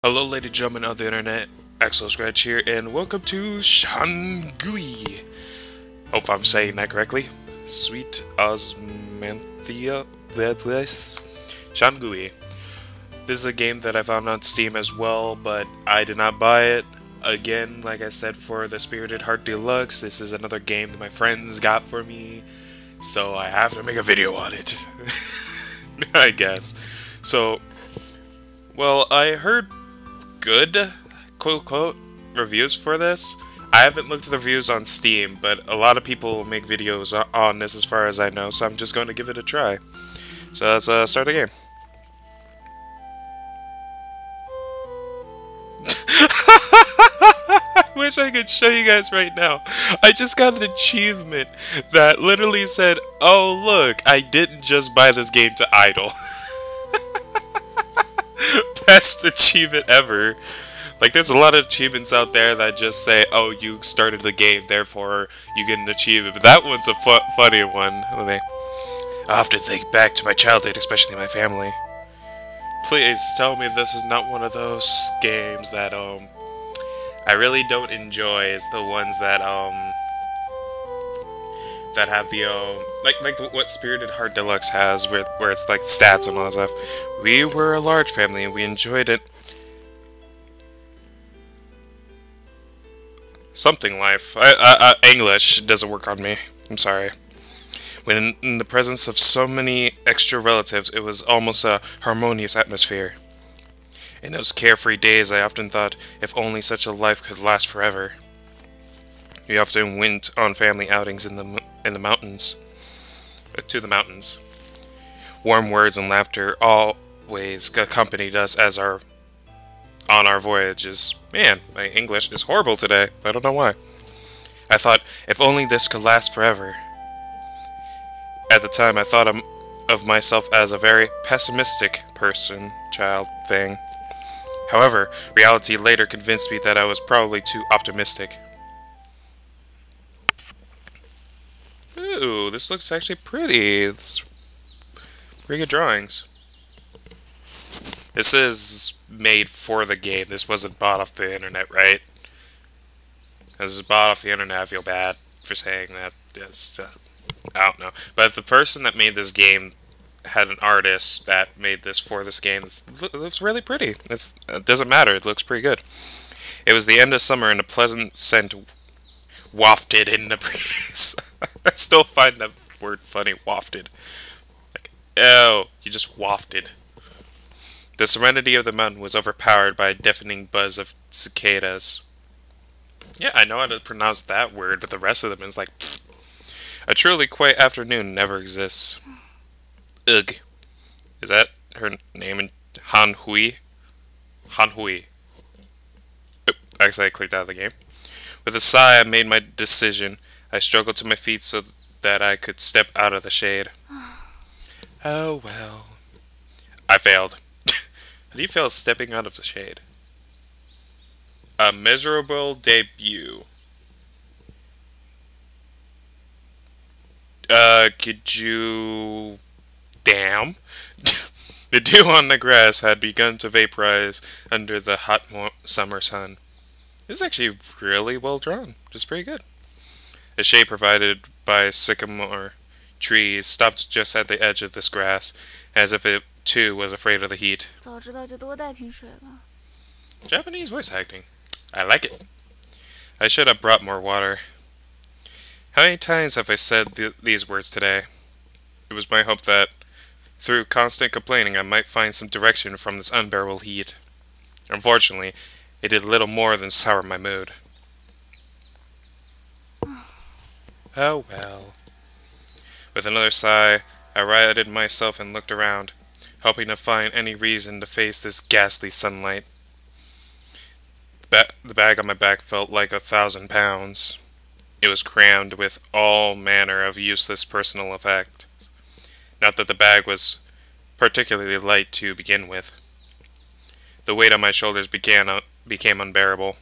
Hello, ladies and gentlemen of the internet. Axel Scratch here, and welcome to Shan Gui. Hope I'm saying that correctly. Sweet Osmanthia. This Shan Gui. This is a game that I found on Steam as well, but I did not buy it. Again, like I said, for the Spirited Heart Deluxe, this is another game that my friends got for me, so I have to make a video on it. I guess. So, well, I heard good, quote-unquote, reviews for this. I haven't looked at the reviews on Steam, but a lot of people make videos on this as far as I know, so I'm just going to give it a try. So let's start the game. I wish I could show you guys right now. I just got an achievement that literally said, oh look, I didn't just buy this game to idle. Best achievement ever. Like, there's a lot of achievements out there that just say, oh, you started the game, therefore you get an achievement. But that one's a funny one. I often think back to my childhood, especially my family. Please tell me this is not one of those games that, I really don't enjoy. It's the ones that, that have the, like what Spirited Heart Deluxe has, where it's like stats and all that stuff. We were a large family and we enjoyed it. Something life. English doesn't work on me. I'm sorry. When in the presence of so many extra relatives, it was almost a harmonious atmosphere. In those carefree days, I often thought, if only such a life could last forever. We often went on family outings in the mountains, to the mountains. Warm words and laughter always accompanied us on our voyages. Man, my English is horrible today. I don't know why. I thought, if only this could last forever. At the time, I thought of myself as a very pessimistic person, child, thing. However, reality later convinced me that I was probably too optimistic. Ooh, this looks actually pretty. It's pretty good drawings. This is made for the game. This wasn't bought off the internet, right? This was bought off the internet. I feel bad for saying that. I don't know. But if the person that made this game had an artist that made this for this game, it looks really pretty. It doesn't matter. It looks pretty good. It was the end of summer and a pleasant scent wafted in the breeze. I still find that word funny, wafted. Like, oh, you just wafted. The serenity of the mountain was overpowered by a deafening buzz of cicadas. Yeah, I know how to pronounce that word, but the rest of them is like... A truly quiet afternoon never exists. Ugh. Is that her name in Han Hui? Han Hui. Oop, actually I clicked out of the game. With a sigh, I made my decision. I struggled to my feet so that I could step out of the shade. Oh well. I failed. How do you fail stepping out of the shade? A miserable debut. Could you... Damn. The dew on the grass had begun to vaporize under the hot summer sun. This is actually really well drawn. Just pretty good. The shade provided by sycamore trees stopped just at the edge of this grass, as if it too was afraid of the heat. Japanese voice acting. I like it. I should have brought more water. How many times have I said these words today? It was my hope that, through constant complaining, I might find some direction from this unbearable heat. Unfortunately, it did little more than sour my mood. Oh well. With another sigh, I righted myself and looked around, hoping to find any reason to face this ghastly sunlight. The bag on my back felt like 1,000 pounds. It was crammed with all manner of useless personal effect. Not that the bag was particularly light to begin with. The weight on my shoulders became unbearable.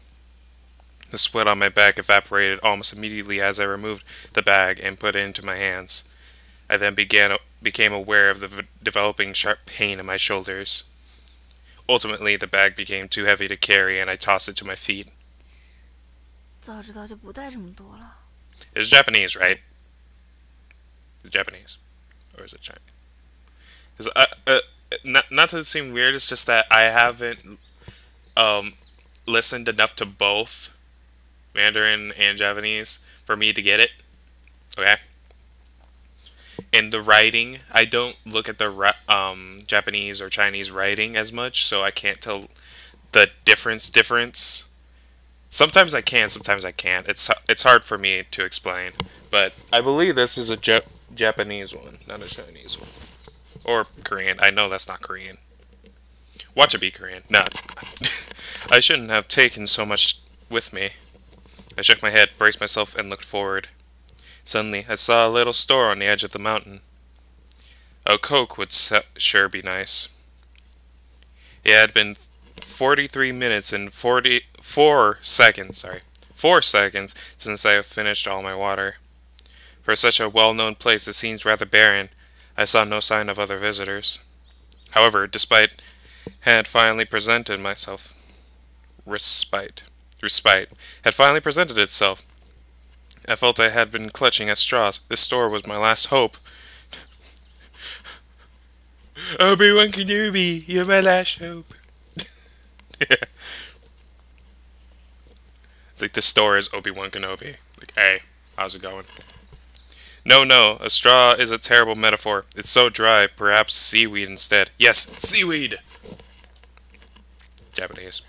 The sweat on my back evaporated almost immediately as I removed the bag and put it into my hands. I then became aware of the developing sharp pain in my shoulders. Ultimately, the bag became too heavy to carry, and I tossed it to my feet. 早知道就不带这么多了。It's Japanese, right? It's Japanese. Or is it Chinese? 'Cause, not to seem weird, it's just that I haven't um, listened enough to both Mandarin and Japanese for me to get it. Okay? And the writing, I don't look at the Japanese or Chinese writing as much, so I can't tell the difference. Sometimes I can, sometimes I can't. It's hard for me to explain. But I believe this is a Japanese one, not a Chinese one. Or Korean. I know that's not Korean. Watch it be Korean. No, it's not. I shouldn't have taken so much with me. I shook my head, braced myself, and looked forward. Suddenly, I saw a little store on the edge of the mountain. A Coke would sure be nice. It had been 43 minutes and 44 seconds, 4 seconds since I finished all my water. For such a well-known place, it seems rather barren. I saw no sign of other visitors. However, despite had finally presented myself, respite had finally presented itself. I felt I had been clutching at straws. This store was my last hope. Obi-Wan Kenobi, you're my last hope. It's like the store is Obi-Wan Kenobi. Like, hey, how's it going? No, a straw is a terrible metaphor. It's so dry, perhaps seaweed instead. Yes, seaweed! Japanese.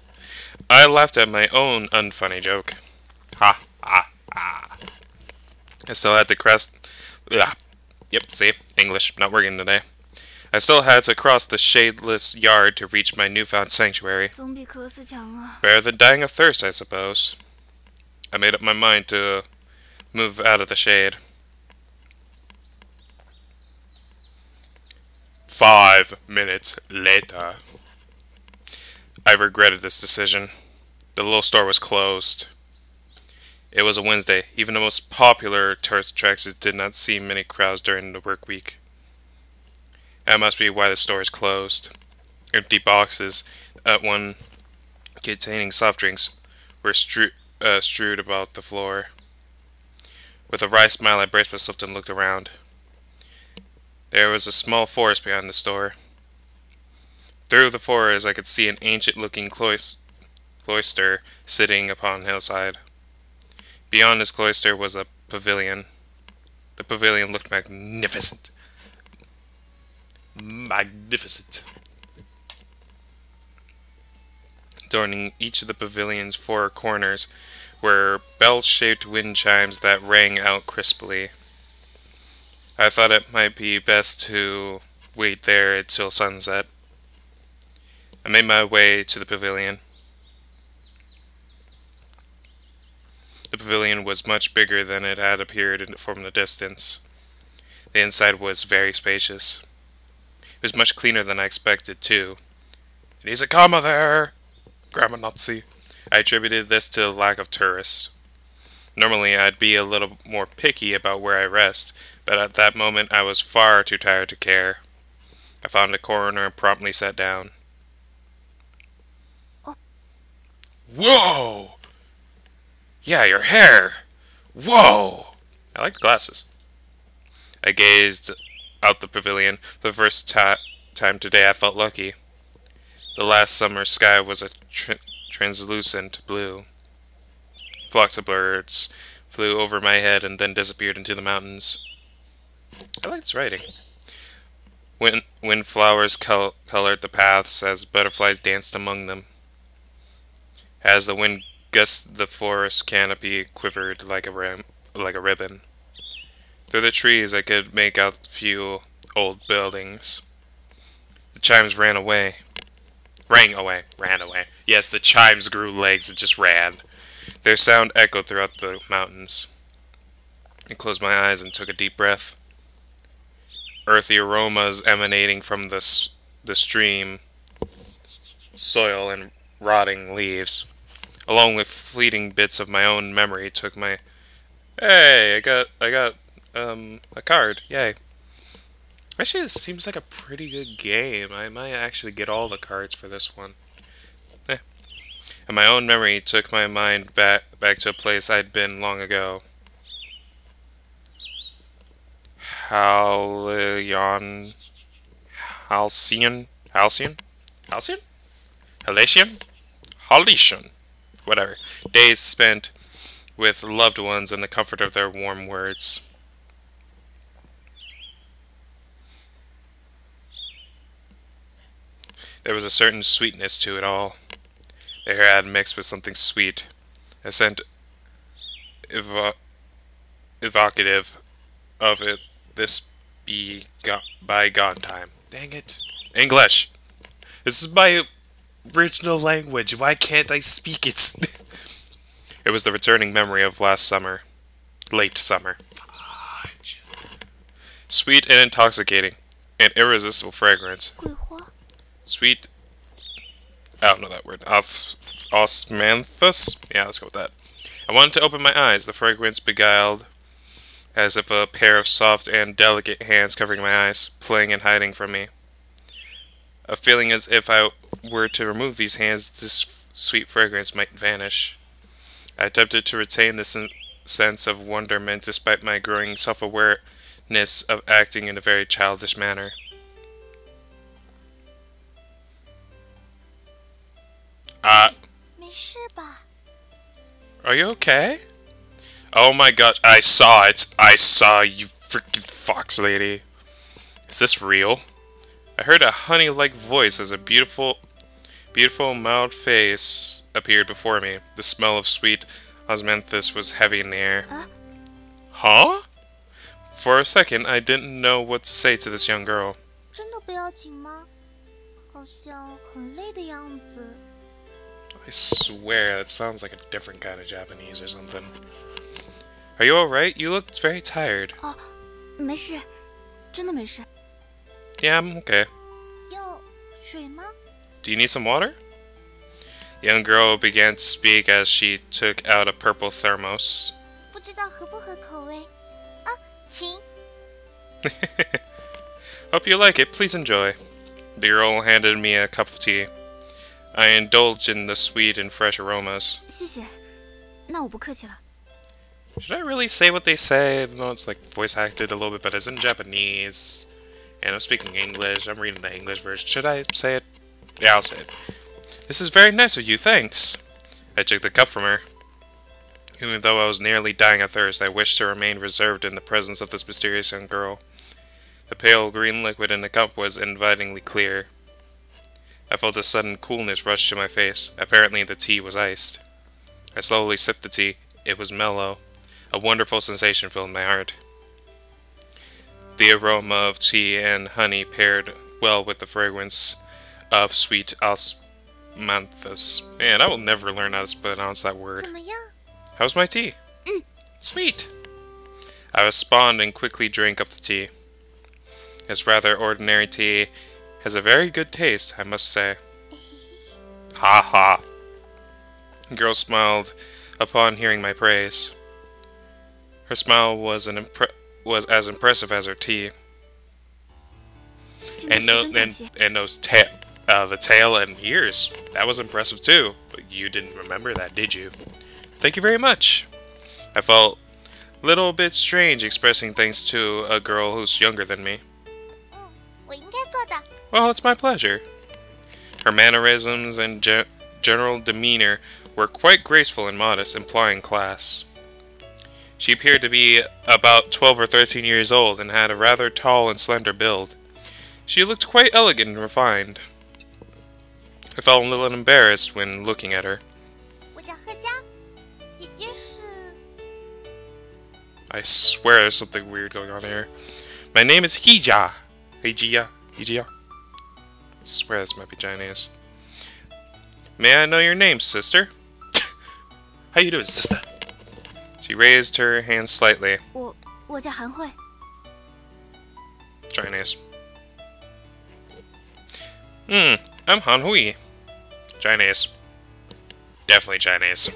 I laughed at my own unfunny joke. Ha, ha, ha. I still had to crest... Ugh. Yep, see? English, not working today. I still had to cross the shadeless yard to reach my newfound sanctuary. 总比渴死强啊。 Better than dying of thirst, I suppose. I made up my mind to move out of the shade. 5 minutes later. I regretted this decision. The little store was closed. It was a Wednesday. Even the most popular tourist attractions did not see many crowds during the work week. That must be why the store is closed. Empty boxes, one containing soft drinks, were strewed about the floor. With a wry smile, I braced myself and looked around. There was a small forest behind the store. Through the forest, I could see an ancient-looking cloister sitting upon a hillside. Beyond this cloister was a pavilion. The pavilion looked magnificent. Magnificent. Adorning each of the pavilion's 4 corners were bell-shaped wind chimes that rang out crisply. I thought it might be best to wait there until sunset. I made my way to the pavilion. The pavilion was much bigger than it had appeared from the distance. The inside was very spacious. It was much cleaner than I expected, too. It needs a comma there! Grammar Nazi. I attributed this to the lack of tourists. Normally, I'd be a little more picky about where I rest, but at that moment I was far too tired to care. I found a corner and promptly sat down. Oh. Whoa! Yeah, your hair! Whoa! I like the glasses. I gazed out the pavilion. For the first time today I felt lucky. The last summer sky was a translucent blue. Flocks of birds flew over my head and then disappeared into the mountains. I like this writing. Wind flowers colored the paths as butterflies danced among them. As the wind gusted, the forest canopy quivered like a ribbon. Through the trees I could make out a few old buildings. The chimes ran away. Yes, the chimes grew legs and just ran. Their sound echoed throughout the mountains. I closed my eyes and took a deep breath. Earthy aromas emanating from the stream, soil, and rotting leaves, along with fleeting bits of my own memory, took my... Hey, I got a card. Yay. Actually, this seems like a pretty good game. I might actually get all the cards for this one. Eh. And my own memory took my mind back to a place I'd been long ago. Halcyon... Halcyon? Halcyon? Halcyon? Halation? Halation. Whatever. Days spent with loved ones in the comfort of their warm words. There was a certain sweetness to it all. The hair had mixed with something sweet, a scent evocative of it. This bygone time. Dang it. English! This is my original language. Why can't I speak it? It was the returning memory of last summer. Late summer. Fudge. Sweet and intoxicating. An irresistible fragrance. 桂花 Sweet. I don't know that word. Osmanthus? Yeah, let's go with that. I wanted to open my eyes. The fragrance beguiled, as if a pair of soft and delicate hands covering my eyes, playing and hiding from me. A feeling as if I were to remove these hands, this sweet fragrance might vanish. I attempted to retain this sense of wonderment despite my growing self-awareness of acting in a very childish manner. Uh, 没事吧？ are you okay? Oh my gosh, I saw it. I saw you freaking fox lady. Is this real? I heard a honey-like voice as a beautiful, mild face appeared before me. The smell of sweet osmanthus was heavy in the air. Huh? For a second, I didn't know what to say to this young girl. 真的不要紧吗？好像很累的样子。 I swear, that sounds like a different kind of Japanese or something. Are you alright? You look very tired. 哦，没事，真的没事。 Yeah, I'm okay. 要水吗？ Do you need some water? The young girl began to speak as she took out a purple thermos. 不知道合不合口味。啊，请。 Hope you like it. Please enjoy. The girl handed me a cup of tea. I indulged in the sweet and fresh aromas. 谢谢，那我不客气了。 Should I really say what they say? Even though it's like voice acted a little bit, but it's in Japanese. And I'm speaking English. I'm reading the English version. Should I say it? Yeah, I'll say it. This is very nice of you, thanks. I took the cup from her. Even though I was nearly dying of thirst, I wished to remain reserved in the presence of this mysterious young girl. The pale green liquid in the cup was invitingly clear. I felt a sudden coolness rush to my face. Apparently the tea was iced. I slowly sipped the tea. It was mellow. A wonderful sensation filled my heart. The aroma of tea and honey paired well with the fragrance of sweet osmanthus. Man, I will never learn how to pronounce that word. 怎么样？ How's my tea? Sweet. I responded and quickly drank up the tea. This rather ordinary tea has a very good taste, I must say. Ha ha. The girl smiled upon hearing my praise. Her smile was as impressive as her tea. 真的 And 十 no, 分感谢。 and those the tail and ears. That was impressive too. But you didn't remember that, did you? Thank you very much. I felt a little bit strange expressing thanks to a girl who's younger than me. 嗯，我应该做的。 Well, it's my pleasure. Her mannerisms and general demeanor were quite graceful and modest, implying class. She appeared to be about 12 or 13 years old and had a rather tall and slender build. She looked quite elegant and refined. I felt a little embarrassed when looking at her. 我叫贺佳，姐姐是。 I swear there's something weird going on here. My name is He Jia. He Jia. He Jia. I swear this might be Chinese. May I know your name, sister? How you doing, sister? She raised her hand slightly. 我叫韩慧。 Chinese. I'm Han Hui. Chinese. Definitely Chinese.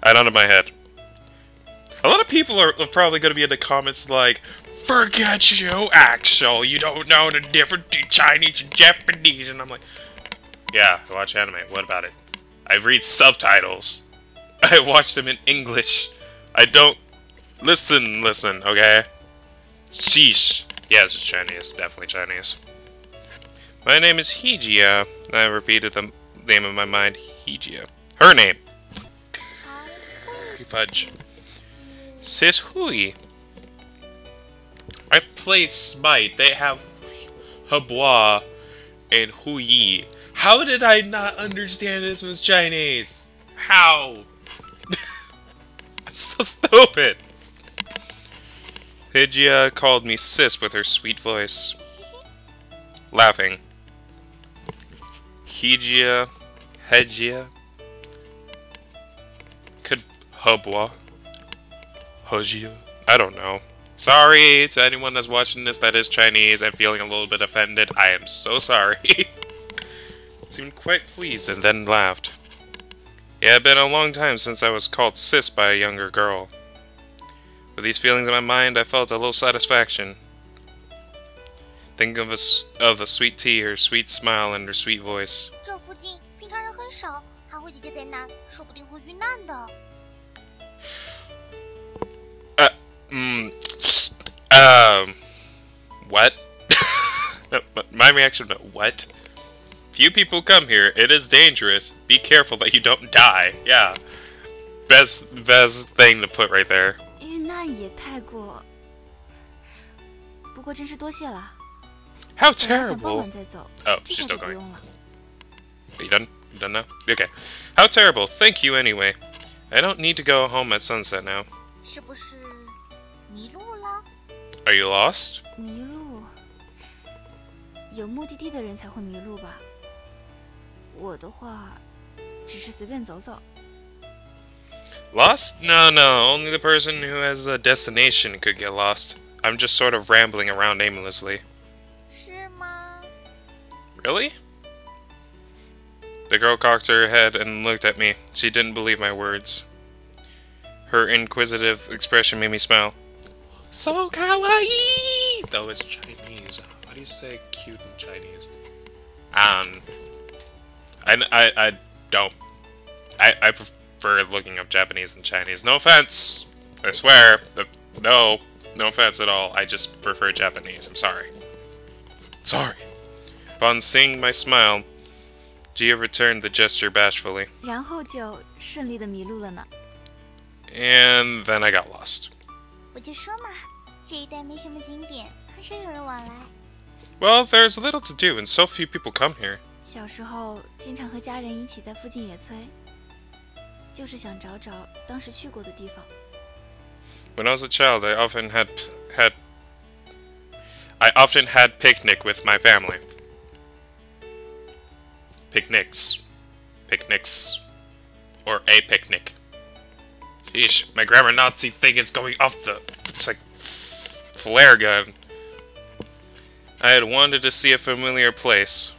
I nodded my head. A lot of people are probably going to be in the comments like, Forget you, Axel. You don't know the difference between Chinese and Japanese. And I'm like, yeah, I watch anime. What about it? I read subtitles. I watch them in English. I don't... Listen, okay? Sheesh. Yes, it's Chinese. Definitely Chinese. My name is He Jia. I repeated the name of my mind. He Jia. Her name. Fudge. Sis Hui. I play Smite. They have Hebois and Hui. How did I not understand this was Chinese? How? I'm so stupid. He Jia called me sis with her sweet voice. Laughing. He Jia. He Jia. Could Hebois. He Jia. I don't know. Sorry to anyone that's watching this that is Chinese and feeling a little bit offended. I am so sorry. Seemed quite pleased and then laughed. It had been a long time since I was called sis by a younger girl. With these feelings in my mind, I felt a little satisfaction. Thinking of the sweet tea, her sweet smile, and her sweet voice. What? No, my reaction, what? Few people come here. It is dangerous. Be careful that you don't die. Yeah. Best thing to put right there. How terrible. Oh, she's still going. Are you done? You done now? Okay. How terrible. Thank you anyway. I don't need to go home at sunset now. Are you lost? Lost? No. Only the person who has a destination could get lost. I'm just sort of rambling around aimlessly. Really? The girl cocked her head and looked at me. She didn't believe my words. Her inquisitive expression made me smile. So kawaii! Though it's Chinese. How do you say cute in Chinese? I don't. I prefer looking up Japanese and Chinese. No offense. I swear. No offense at all. I just prefer Japanese. I'm sorry. Sorry. Upon seeing my smile, Jia returned the gesture bashfully. And then I got lost. Well, there's little to do and so few people come here. When I was a child, I often had picnic with my family. Picnics. Or a picnic. Sheesh, my grammar Nazi thing is going off the... It's like... flare gun. I had wanted to see a familiar place.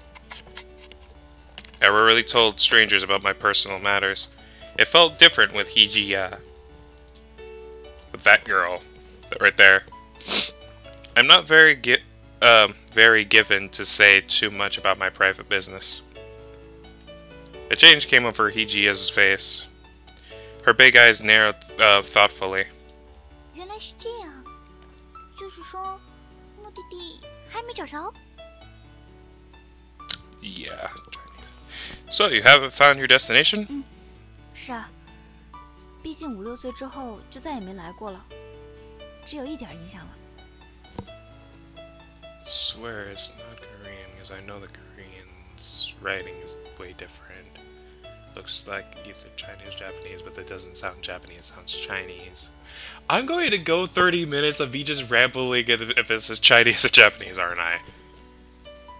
I rarely told strangers about my personal matters. It felt different with He Jia. With that girl. Right there. I'm not very given to say too much about my private business. A change came over He Jia's face. Her big eyes narrowed thoughtfully. Yeah. So, you haven't found your destination? Swear it's not Korean, because I know the Korean's writing is way different. Looks like either Chinese or Japanese, but that doesn't sound Japanese, it sounds Chinese. I'm going to go 30 minutes of me just rambling if this is Chinese or Japanese, aren't I?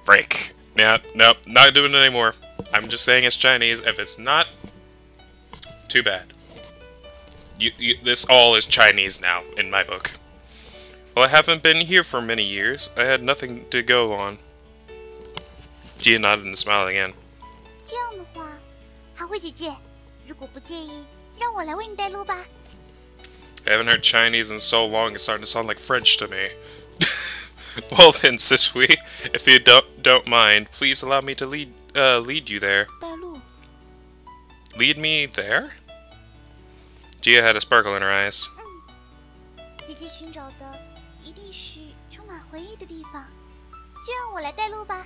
Break. Yeah, nope, not doing it anymore. I'm just saying it's Chinese. If it's not, too bad. This all is Chinese now, in my book. Well, I haven't been here for many years. I had nothing to go on. Jia nodded and smiled again. I haven't heard Chinese in so long, it's starting to sound like French to me. Well then, Sisui, if you don't mind, please allow me to lead you there. 带路。 Lead me there? Jia had a sparkle in her eyes. 姐姐寻找的一定是充满回忆的地方，就让我来带路吧。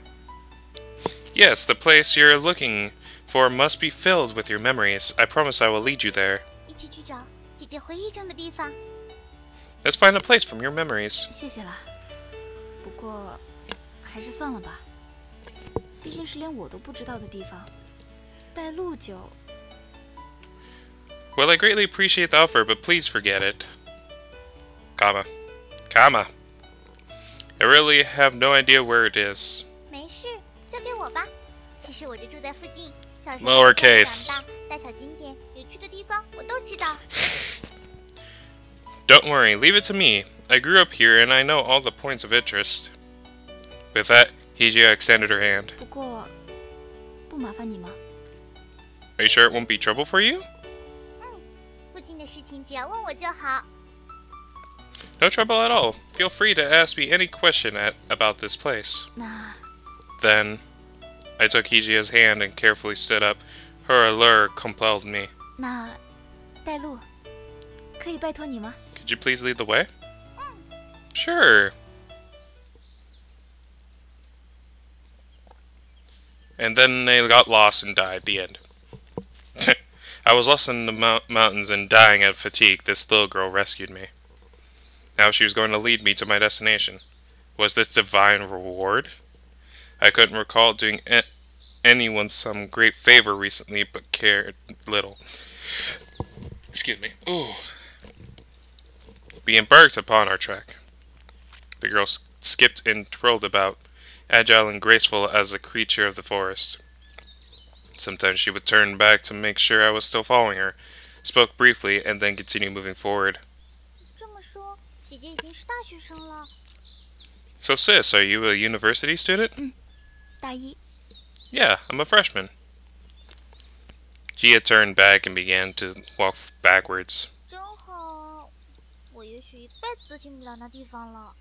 Yes, the place you're looking for must be filled with your memories. I promise I will lead you there. 一起去找姐姐回忆中的地方。 Let's find a place from your memories. 谢谢啦，不过还是算了吧，毕竟是连我都不知道的地方，带路就…… Well, I greatly appreciate the offer, but please forget it. Comma. I really have no idea where it is. 没事，交给我吧。其实我就住在附近，小时候 Lowercase 长大，大小景点、有趣的地方我都知道。 Don't worry, leave it to me. I grew up here and I know all the points of interest. With that, He Jia extended her hand. 不过，不麻烦你吗？ Are you sure it won't be trouble for you? 附近的事情只要问我就好。 No trouble at all. Feel free to ask me any question about this place. 那 Then, I took He Jia's hand and carefully stood up. Her allure compelled me. 那带路，可以拜托你吗？ Could you please lead the way? Sure. And then they got lost and died. The end. I was lost in the mountains and dying of fatigue. This little girl rescued me. Now she was going to lead me to my destination. Was this divine reward? I couldn't recall doing anyone some great favor recently, but cared little. Excuse me. Ooh. We embarked upon our trek. The girl skipped and twirled about, agile and graceful as a creature of the forest. Sometimes she would turn back to make sure I was still following her, spoke briefly, and then continued moving forward. 这么说，姐姐已经是大学生了。 So sis, are you a university student? 大一， Yeah, I'm a freshman. Jia turned back and began to walk backwards. 真好，我也许一辈子都进不了那地方了。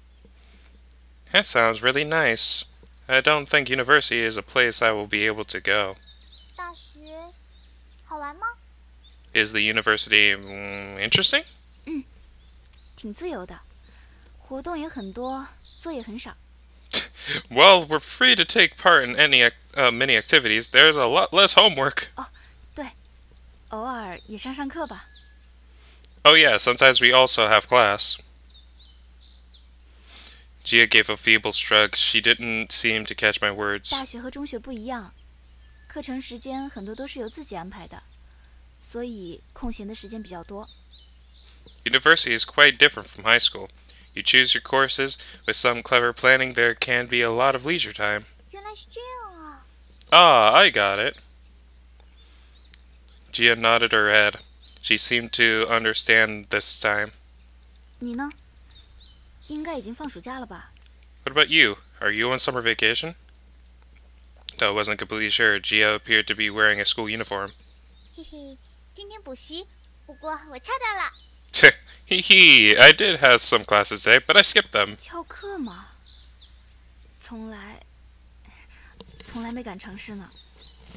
That sounds really nice. I don't think university is a place I will be able to go. 大学好玩吗？ Is the university interesting? 挺自由的，活动也很多，作业很少。 Well, we're free to take part in many activities. There's a lot less homework. 对，偶尔也上课吧。 Oh yeah, sometimes we also have class. Jia gave a feeble shrug. She didn't seem to catch my words. 大学和中学不一样，课程时间很多都是由自己安排的，所以空闲的时间比较多。 University is quite different from high school. You choose your courses. With some clever planning, there can be a lot of leisure time. 原来是这样啊！ Ah, I got it. Jia nodded her head. She seemed to understand this time. 你呢？应该已经放暑假了吧？ What about you? Are you on summer vacation? Though I wasn't completely sure, Jia appeared to be wearing a school uniform. 嘿嘿，今天补习，不过我翘掉了。 Hee hee, I did have some classes today, but I skipped them. 翘课吗？从来没敢尝试呢。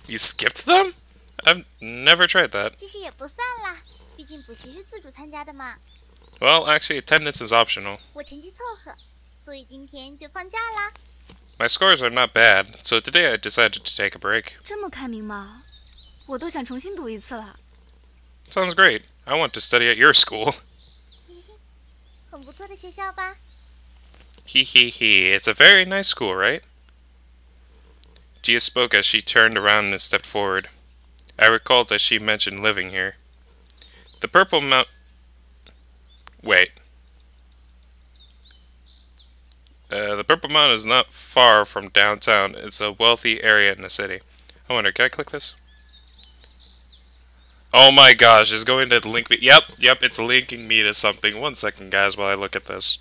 You skipped them? I've never tried that. 其实也不算啦，毕竟补习是自主参加的嘛。 Well, actually, attendance is optional. 我成绩凑合，所以今天就放假啦。 My scores are not bad, so today I decided to take a break. 这么开明吗？我都想重新读一次了。 Sounds great. I want to study at your school. 很不错的学校吧？ Hee hee hee, it's a very nice school, right? Jia spoke as she turned around and stepped forward. I recalled that she mentioned living here. The Purple Mount... Wait. The Purple Mountain is not far from downtown. It's a wealthy area in the city. I wonder, can I click this? Oh my gosh, it's going to link me. Yep, it's linking me to something. 1 second, guys, while I look at this.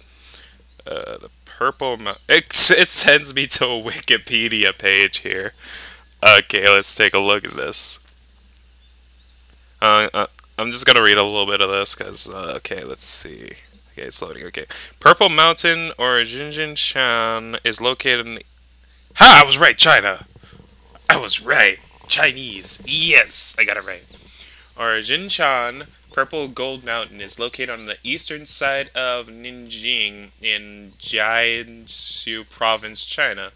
The Purple Mountain... It sends me to a Wikipedia page here. Okay, let's take a look at this. I'm just gonna read a little bit of this because okay, let's see. Okay, it's loading. Okay, Purple Mountain or Jinjin Shan is located in. Ha! I was right, China. I was right. Chinese. Yes, I got it right. Or Jinshan Purple Gold Mountain is located on the eastern side of Nanjing in Jiangsu Province, China.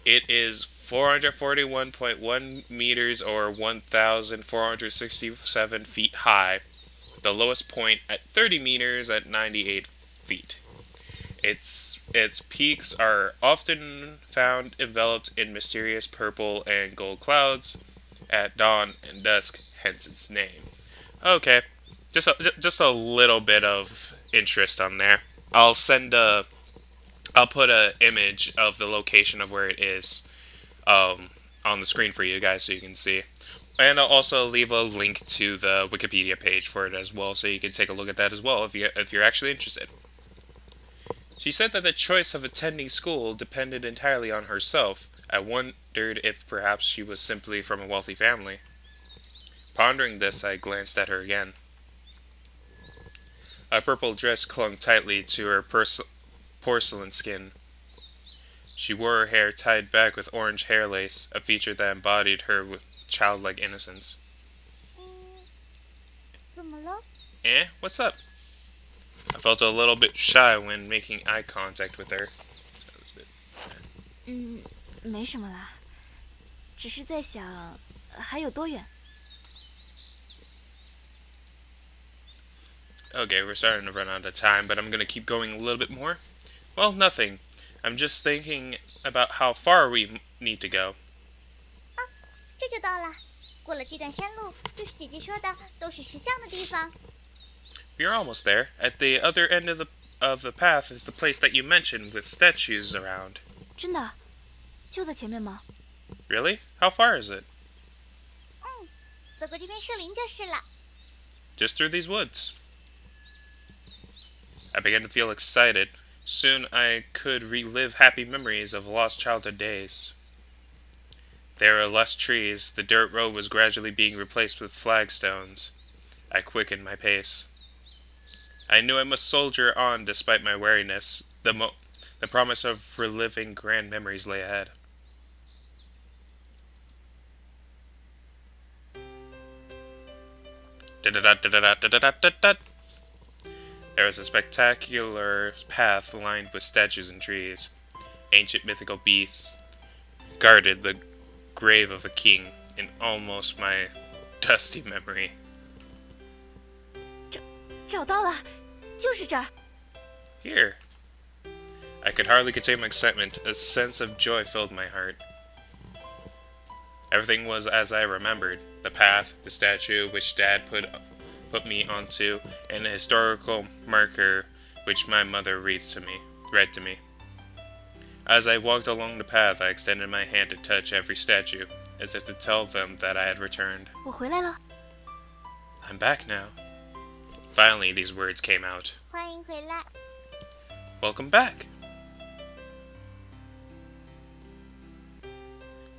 It is 441.1 meters or 1,467 feet high, with the lowest point at 30 meters at 98 feet. Its peaks are often found enveloped in mysterious purple and gold clouds at dawn and dusk, hence its name. Okay, just a little bit of interest on there. I'll put a image of the location of where it is on the screen for you guys so you can see. And I'll also leave a link to the Wikipedia page for it as well, so you can take a look at that as well if you're actually interested. She said that the choice of attending school depended entirely on herself. I wondered if perhaps she was simply from a wealthy family. Pondering this, I glanced at her again. A purple dress clung tightly to her porcelain skin. She wore her hair tied back with orange hair lace, a feature that embodied her with childlike innocence. 怎么了？ What's up? I felt a little bit shy when making eye contact with her. 没什么啦，只是在想还有多远。 Okay, we're starting to run out of time, but I'm gonna keep going a little bit more. Well, nothing. I'm just thinking about how far we need to go. 这就到了。过了这段山路，就是姐姐说的都是石像的地方。 We're almost there. At the other end of the path is the place that you mentioned with statues around. 真的，就在前面吗？ Really? How far is it? 走过这片树林就是了。 Just through these woods. I began to feel excited. Soon I could relive happy memories of lost childhood days. There were less trees. The dirt road was gradually being replaced with flagstones. I quickened my pace. I knew I must soldier on despite my weariness. The promise of reliving grand memories lay ahead. There was a spectacular path lined with statues and trees. Ancient mythical beasts guarded the grave of a king in almost my dusty memory. 找到了，就是这儿。 Here. I could hardly contain my excitement. A sense of joy filled my heart. Everything was as I remembered. The path, the statue which Dad put me onto, and a historical marker which my mother read to me. As I walked along the path, I extended my hand to touch every statue, as if to tell them that I had returned. 我回来了。 I'm back now. Finally, these words came out. 欢迎回来。 Welcome back.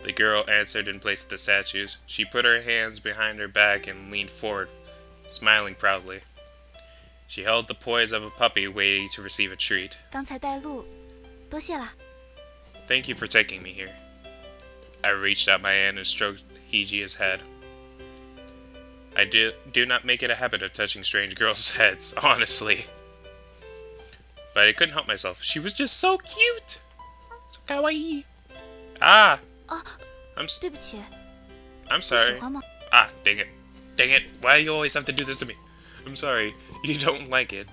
The girl answered in place of the statues. She put her hands behind her back and leaned forward, smiling proudly. She held the poise of a puppy waiting to receive a treat. 刚才带路，多谢啦。 Thank you for taking me here. I reached out my hand and stroked He Jia's head. I do not make it a habit of touching strange girls' heads, honestly. But I couldn't help myself. She was just so cute! So kawaii. Ah! 啊， 对不起， I'm 不喜 sorry. 欢吗？ Ah, dang it. Dang it. Why do you always have to do this to me? I'm sorry. You don't like it.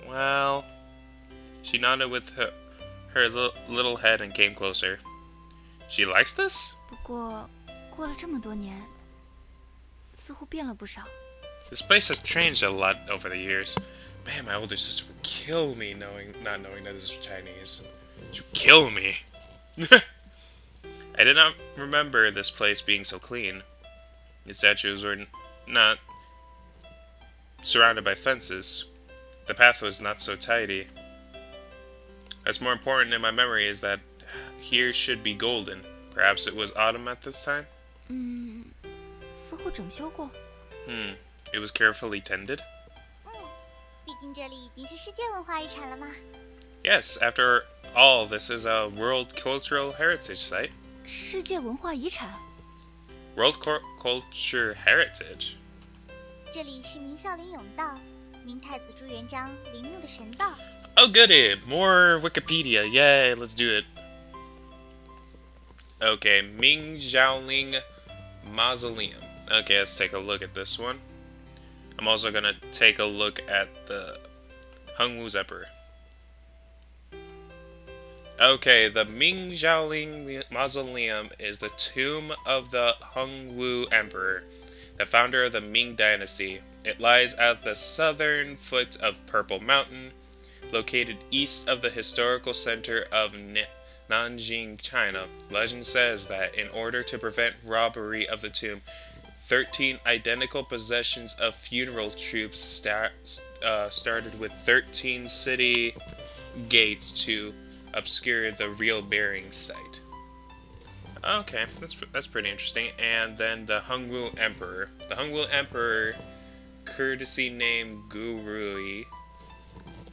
Well... She nodded with her little head and came closer. She likes this? 不过过了这么多年，似乎变了不少。 This place has changed a lot over the years. Man, my older sister would kill me not knowing that this was Chinese. She would kill me. I did not remember this place being so clean. The statues were not surrounded by fences. The path was not so tidy. What's more important in my memory is that here should be golden. Perhaps it was autumn at this time? 似乎整修过。It was carefully tended? 毕竟这里已经是世界文化遗产了嘛。Yes, after all, this is a World Cultural Heritage Site. 世界文化遗产。World Culture Heritage? 这里是明孝陵甬道，明太子朱元璋陵墓的神道。Oh goody! More Wikipedia, yay, let's do it. Okay, Ming Xiaoling Mausoleum. Okay, let's take a look at this one. I'm also gonna take a look at the Hongwu's Emperor. Okay, the Ming Xiaoling Mausoleum is the tomb of the Hongwu Emperor, the founder of the Ming Dynasty. It lies at the southern foot of Purple Mountain, located east of the historical center of Nanjing, China. Legend says that in order to prevent robbery of the tomb, 13 identical possessions of funeral troops started with 13 city gates to obscure the real burying site. Okay, that's pretty interesting. And then the Hongwu Emperor. The Hongwu Emperor, courtesy name Gurui.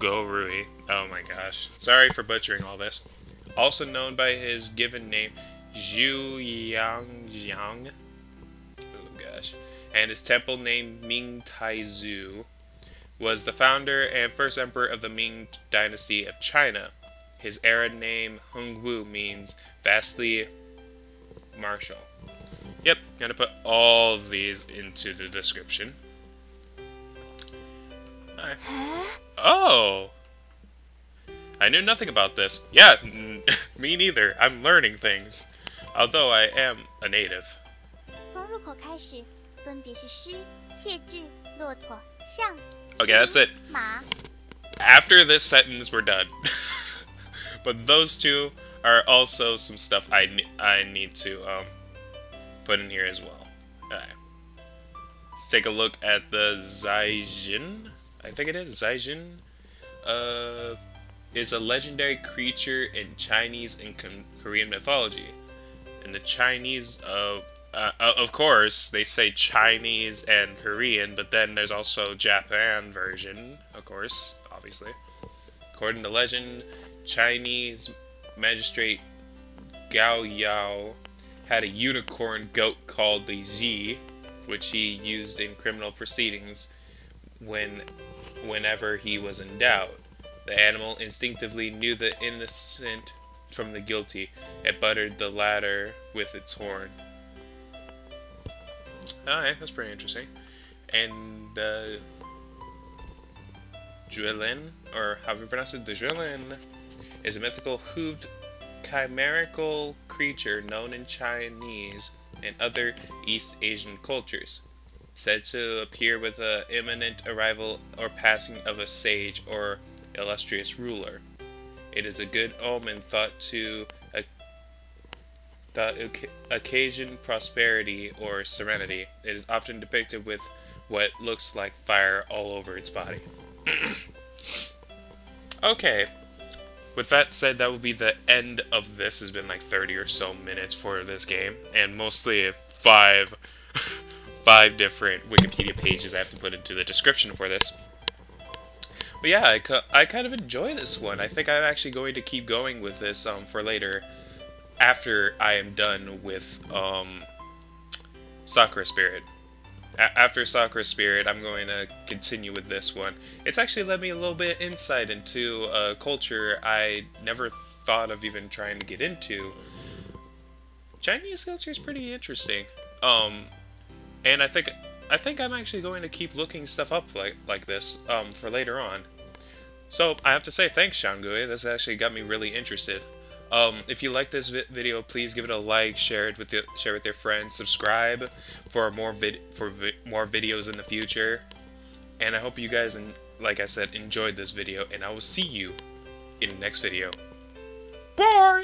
Oh my gosh. Sorry for butchering all this. Also known by his given name, Zhu Yangjiang. Oh gosh. And his temple name Ming Taizu, was the founder and first emperor of the Ming Dynasty of China. His era name, Hongwu, means vastly martial. Yep, gonna put all these into the description. Alright. Oh! I knew nothing about this. Yeah, me neither. I'm learning things. Although I am a native. 从入口开始，分别是狮、谢豸、骆驼、象。 Okay, that's it. 马。 After this sentence, we're done. But those two are also some stuff I need to put in here as well. Alright. Let's take a look at the Zaijin. I think it is Zaijin. Is a legendary creature in Chinese and Korean mythology. In the Chinese, of course, they say Chinese and Korean, but then there's also Japan version, of course, obviously. According to legend, Chinese magistrate Gao Yao had a unicorn goat called the Ji, which he used in criminal proceedings whenever he was in doubt. The animal instinctively knew the innocent from the guilty. It buttered the latter with its horn. Alright, that's pretty interesting. And the Juelin, or however you pronounce it, the Juelin, is a mythical hooved chimerical creature known in Chinese and other East Asian cultures, said to appear with the imminent arrival or passing of a sage or illustrious ruler. It is a good omen thought to occasion prosperity or serenity. It is often depicted with what looks like fire all over its body. Okay. With that said, that will be the end of this. It's been like 30 or so minutes for this game, and mostly five different Wikipedia pages I have to put into the description for this. But yeah, I kind of enjoy this one. I think I'm actually going to keep going with this for later, after I am done with Sakura Spirit. After Sakura Spirit, I'm going to continue with this one. It's actually led me a little bit insight into a culture I never thought of even trying to get into. Chinese culture is pretty interesting. And I think I'm actually going to keep looking stuff up like this for later on. So I have to say thanks, Shan Gui. This actually got me really interested. If you like this video, please give it a like, share with your friends, subscribe for more videos in the future. And I hope you guys, like I said, enjoyed this video, and I will see you in the next video. Bye!